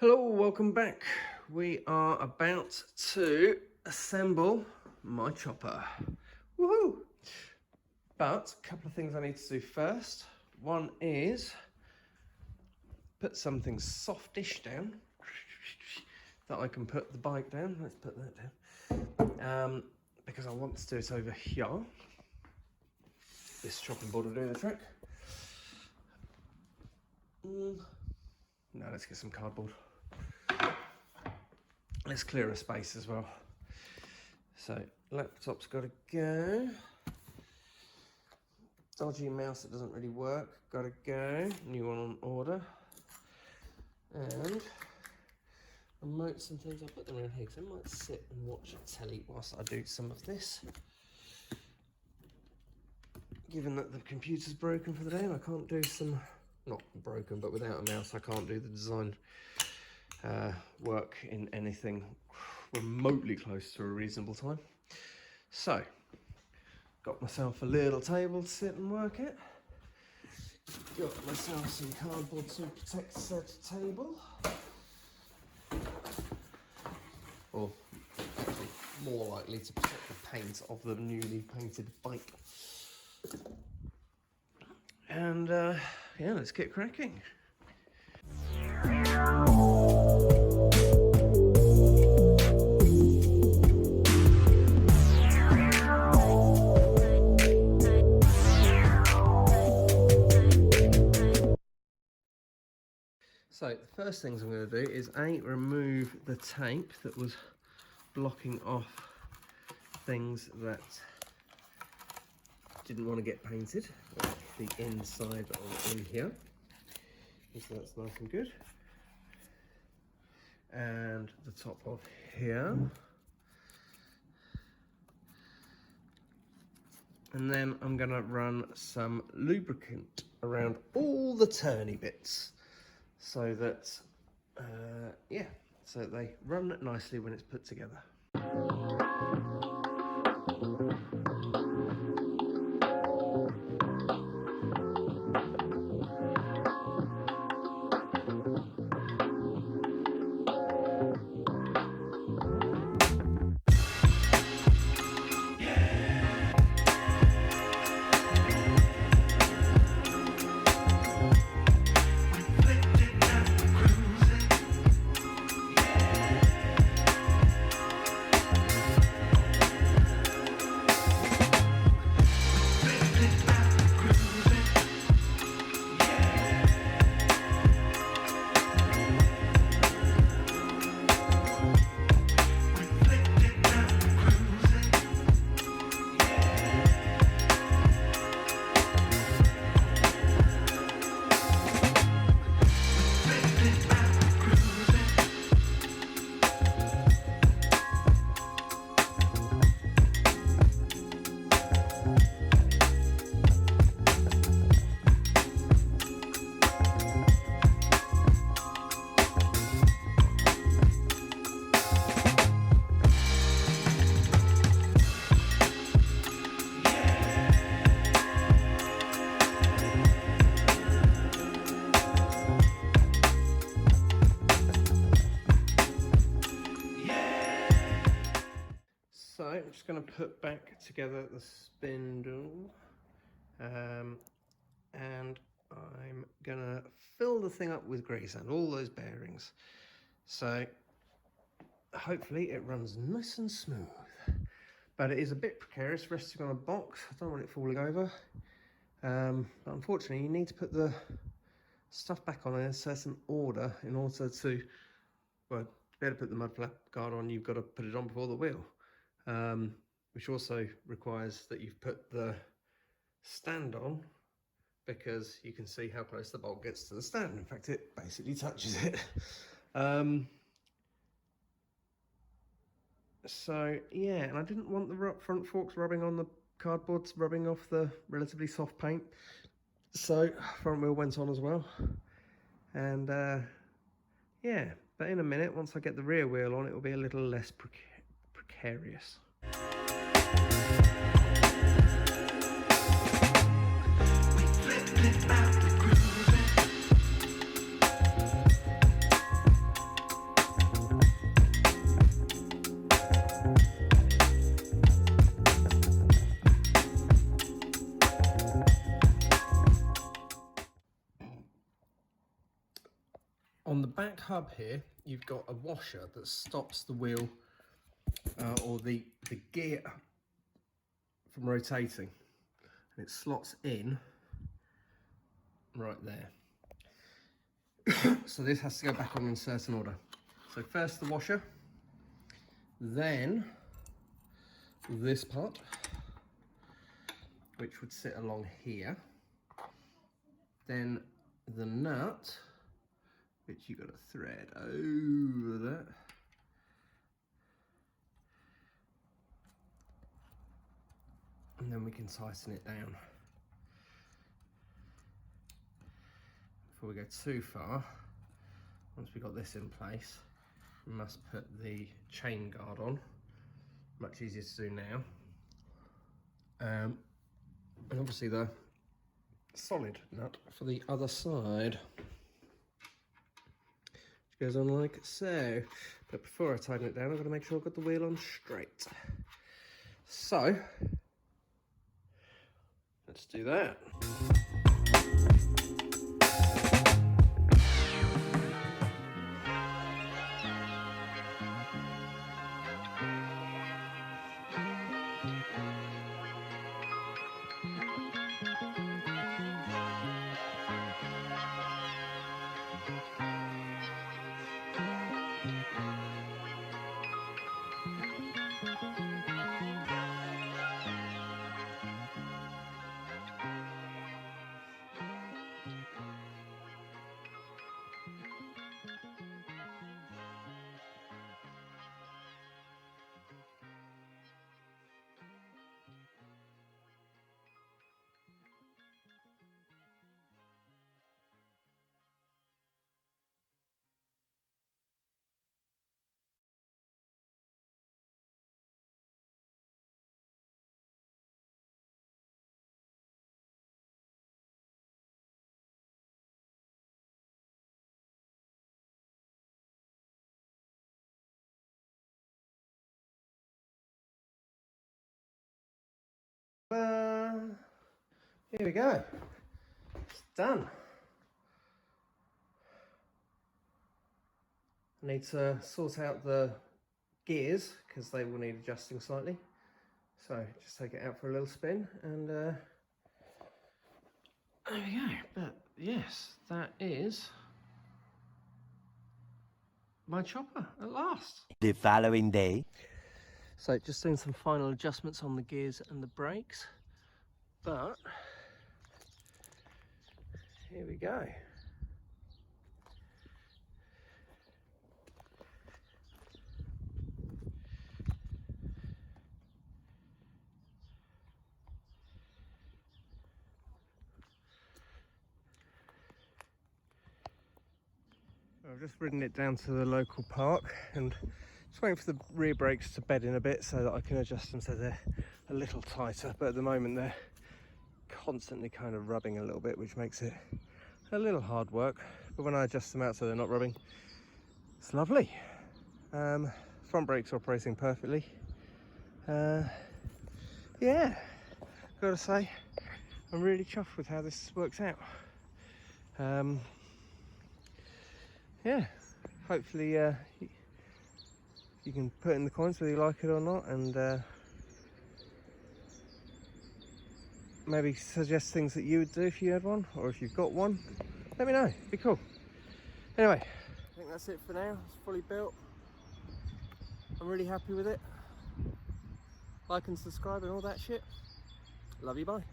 Hello, welcome back. We are about to assemble my chopper. Woohoo! But a couple of things I need to do first. One is put something softish down that I can put the bike down. Let's put that down. Because I want to do it over here. This chopping board will do the trick. No, let's get some cardboard. Let's clear a space as well. So, laptop's got to go. Dodgy mouse that doesn't really work, got to go. New one on order. And remotes and things, I'll put them around here because I might sit and watch telly whilst I do some of this. Given that the computer's broken for the day and I can't do some, not broken, but without a mouse I can't do the design work in anything remotely close to a reasonable time. So, got myself a little table to sit and work at. Got myself some cardboard to protect said table. Or actually more likely to protect the paint of the newly painted bike. And yeah, let's get cracking. So the first things I'm going to do is remove the tape that was blocking off things that didn't want to get painted, like the inside of in here. So that's nice and good. And the top of here. And then I'm going to run some lubricant around all the turny bits so that, yeah, so they run nicely when it's put together. So I'm just going to put back together the spindle, and I'm going to fill the thing up with grease and all those bearings. So hopefully it runs nice and smooth, but it is a bit precarious resting on a box. I don't want it falling over, but unfortunately you need to put the stuff back on in a certain order in order to, well, to be able to put the mud flap guard on, you've got to put it on before the wheel. Which also requires that you've put the stand on, because you can see how close the bolt gets to the stand. In fact, it basically touches it. So yeah, and I didn't want the front forks rubbing on the cardboard, rubbing off the relatively soft paint. So front wheel went on as well. And yeah, but in a minute, once I get the rear wheel on, it will be a little less precarious. On the back hub here, you've got a washer that stops the wheel or the gear from rotating. And it slots in right there. So this has to go back on in certain order. So first the washer, then this part, which would sit along here, then the nut, which you've got to thread over that, and then we can tighten it down. Before we go too far, once we've got this in place, we must put the chain guard on. Much easier to do now. And obviously the solid nut for the other side, which goes on like so. But before I tighten it down, I've got to make sure I've got the wheel on straight. So let's do that. Here we go. It's done. I need to sort out the gears because they will need adjusting slightly. So just take it out for a little spin and there we go. But yes, that is my chopper at last. The following day. So just doing some final adjustments on the gears and the brakes, but here we go. I've just ridden it down to the local park and just waiting for the rear brakes to bed in a bit so that I can adjust them so they're a little tighter, but at the moment they're constantly kind of rubbing a little bit, which makes it a little hard work, but when I adjust them out so they're not rubbing, it's lovely. Front brakes are operating perfectly. Yeah, gotta say I'm really chuffed with how this works out. Yeah, hopefully you can put in the comments whether you like it or not, and maybe suggest things that you would do if you had one, or if you've got one. Let me know, it'd be cool. Anyway, I think that's it for now. It's fully built. I'm really happy with it. Like and subscribe and all that shit. Love you, bye.